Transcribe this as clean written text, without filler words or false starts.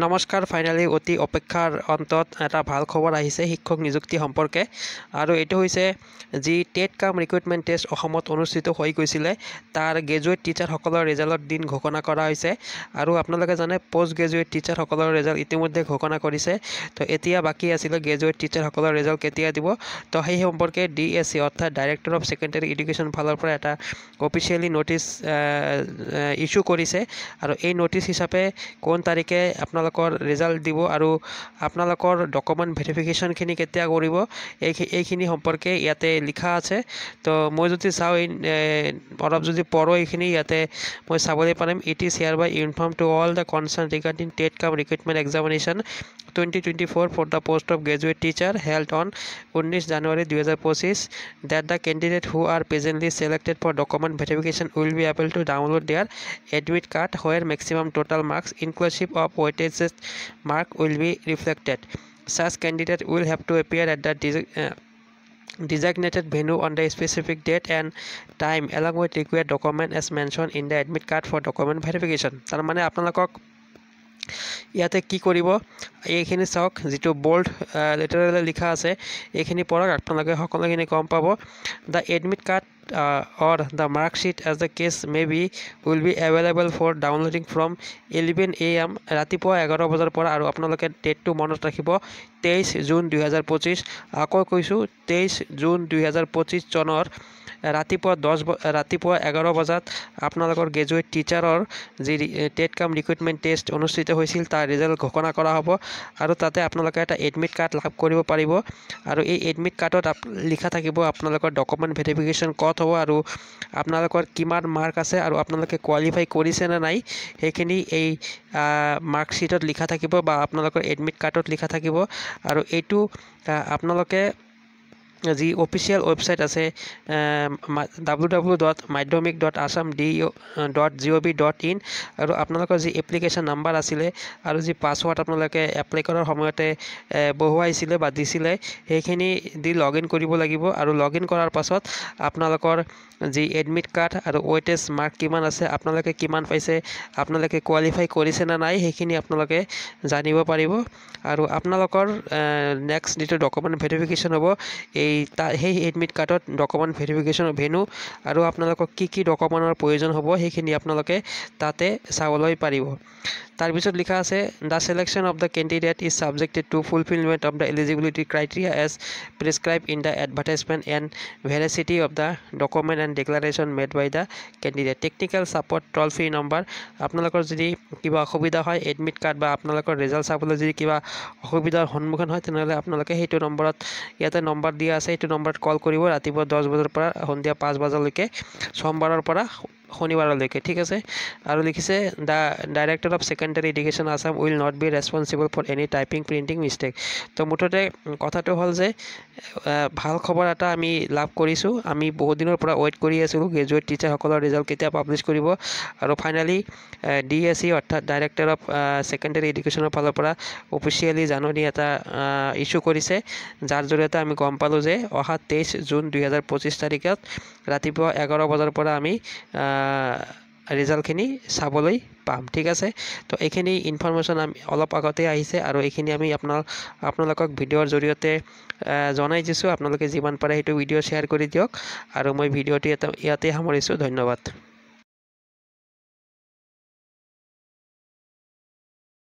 নমস্কাৰ ফাইনালি অতি অপেক্ষাৰ অন্তত এটা ভাল খবৰ আহিছে শিক্ষক নিযুক্তি সম্পৰ্কে আৰু এটো হৈছে যি টেট কাম ৰিক্ৰুটমেণ্ট টেষ্ট অসমত অনুষ্ঠিত হৈ গৈছিলে তাৰ গ্ৰেজুৱেট টিচাৰ সকলৰ ৰিজাল্টৰ দিন ঘোষণা কৰা হৈছে আৰু আপোনালোকে জানে পোষ্ট গ্ৰেজুৱেট টিচাৰ সকলৰ ৰিজাল্ট ইতিমধ্যে ঘোষণা কৰিছে তো এতিয়া বাকি আছিল গ্ৰেজুৱেট টিচাৰ সকলৰ ৰিজাল্ট কেতিয়া দিব তো সেই সম্পৰ্কে ডিএসসি অৰ্থাৎ ডাইৰেক্টৰ অফ সেকেন্ডাৰী এডুকেশ্যন ফালৰ পৰা এটা অফিচিয়েলি নোটিছ ইস্যু কৰিছে আৰু এই নোটিছ হিচাপে কোন তাৰিখে আপোনালোকৰ ৰিজাল্ট দিব আৰু আপোনালোকৰ ডকুমেণ্ট ভেৰিফিকেশ্যনখিনি কেতিয়া কৰিব এইখিনি সম্পৰ্কে ইয়াতে লিখা আছে তো মই যদি চাওঁ অলপ যদি পঢ়ো এইখিনি ইয়াতে মই চাবলৈ পাৰিম it is hereby inform to all the concern regarding TET cum recruitment examination 2024 for the post of graduate teacher held on 19 January 2025 that the candidate who are presently selected for document verification will be able to download their admit card where maximum total marks inclusive of weightage mark will be reflected. Such candidate will have to appear at the designated venue on the specific date and time along with required document as mentioned in the admit card for document verification. তাৰ মানে আপোনালোকক ইয়াতে কি কৰিব এইখিনি চাওক যেটো bold লেটাৰেলে লিখা আছে এইখিনি পঢ়ক আপোনালোকে সকলোখিনি গম পাব the admit card or the mark sheet as the case may be will be available for downloading from 11 AM ৰাতিপুৱা 11 বজাৰ পৰা আৰু আপোনালোকে ডেটটো মনত ৰাখিব 23 জুন 2025 আকৌ কৈছো 23 জুন 2025 চনৰ ৰাতিপুৱা 11 বজাত আপোনালোকৰ গ্ৰেজুৱেট টিচাৰৰ যি টেট কাম ৰিক্ৰুটমেণ্ট টেষ্ট অনুষ্ঠিত হৈছিল তাৰ ৰিজাল্ট ঘোষণা কৰা হ'ব আৰু তাতে আপোনালোকে এটা এডমিট কাৰ্ড লাভ কৰিব পাৰিব আৰু এই এডমিট কাৰ্ডত লিখা থাকিব আপোনালোকৰ ডকুমেণ্ট ভেৰিফিকেশ্যন ক'ত হ'ব আৰু আপোনালোকৰ কিমান মাৰ্ক আছে আৰু আপোনালোকে কোৱালিফাই কৰিছে নে নাই সেইখিনি এই মাৰ্কশ্বিটত লিখা থাকিব বা আপোনালোকৰ এডমিট কাৰ্ডত লিখা থাকিব আৰু এইটো আপোনালোকে যি অফিচিয়েল ওয়েবসাইট আছে www.madhyamik.assam.gov.in আৰু আপোনালোকৰ যি এপ্লিকেশ্যন নাম্বাৰ আছিলে আৰু যি পাছৱৰ্ড আপোনালোকে এপ্লাই কৰাৰ সময়তে বহুৱাইছিলে বা দিছিলে সেইখিনি দি লগইন কৰিব লাগিব আৰু লগইন কৰাৰ পাছত আপোনালোকৰ যি এডমিট কাৰ্ড আৰু ওয়েটেজ মাৰ্ক কিমান আছে আপোনালোকে কিমান পাইছে আপোনালোকে কোৱালিফাই কৰিছে না নাই সেইখিনি আপোনালোকে জানিব পাৰিব আৰু আপোনালোকৰ নেক্সট যেটো ডকুমেণ্ট ভেৰিফিকেশ্যন হ'ব সেই এডমিট কাৰ্ডত ডকুমেণ্ট ভেৰিফিকেশ্যন ভেনু আৰু আপোনালোকক কি ডকুমেণ্টৰ প্ৰয়োজন হ'ব সেইখিনি আপোনালোকে তাতে চাবলৈ পাৰিব তাৰ পিছত লিখা আছে the selection of the candidate is subjected to fulfillment of the eligibility criteria as prescribed in the advertisement and veracity of the document and declaration made by the candidate. Technical support toll free number আপোনালোকৰ যদি কিবা অসুবিধা হয় admit card বা আপোনালোকৰ result চাবলৈ যদি কিবা অসুবিধাৰ সন্মুখীন হয় তেনেহলে আপোনালোকে সেইটো নম্বৰত ইয়াতে নম্বৰ দিয়া আছে এইটো নম্বৰত কল কৰিব ৰাতিপুৱা 10 বজাৰ পৰা সন্ধিয়া 5 বজালৈকে সোমবাৰৰ পৰা শনিবাৰলৈকে ঠিক আছে আৰু লিখিছে the director of secondary education Assam will not be responsible for any typing printing mistake তো মুঠতে কথাটো হল যে ভাল খবৰ এটা আমি লাভ কৰিছো আমি বহুত দিনৰ পৰা ওয়েট কৰি আছিলো গ্ৰেজুৱেট টিচাৰ সকলৰ ৰিজাল্ট কেতিয়া পাবলিশ কৰিব আৰু ফাইনালি ডিএসসি অৰ্থাৎ ডাইৰেক্টৰ অফ সেকেন্ডাৰী এডুকেশ্যনৰ ফালৰ পৰা অফিচিয়েলি জাননী এটা ইস্যু কৰিছে যাৰ জৰিয়তে আমি গম পালো যে অহা 23 জুন 2025 তাৰিখত ৰাতিপুৱা 11 বজাৰ পৰা আমি ৰিজাল্টখিনি চাবলৈ পাম ঠিক আছে তো এইখিনি ইনফৰমেশ্যন আমি অলপ আগতে আহিছে আৰু এইখিনি আমি আপোনালোকক ভিডিঅ'ৰ জৰিয়তে জনাই দিছো আপোনালোকে যিমান পাৰে সেইটো ভিডিঅ' শ্বেয়াৰ কৰি দিয়ক আৰু মই ভিডিঅ'টি ইয়াতে সামৰিছো ধন্যবাদ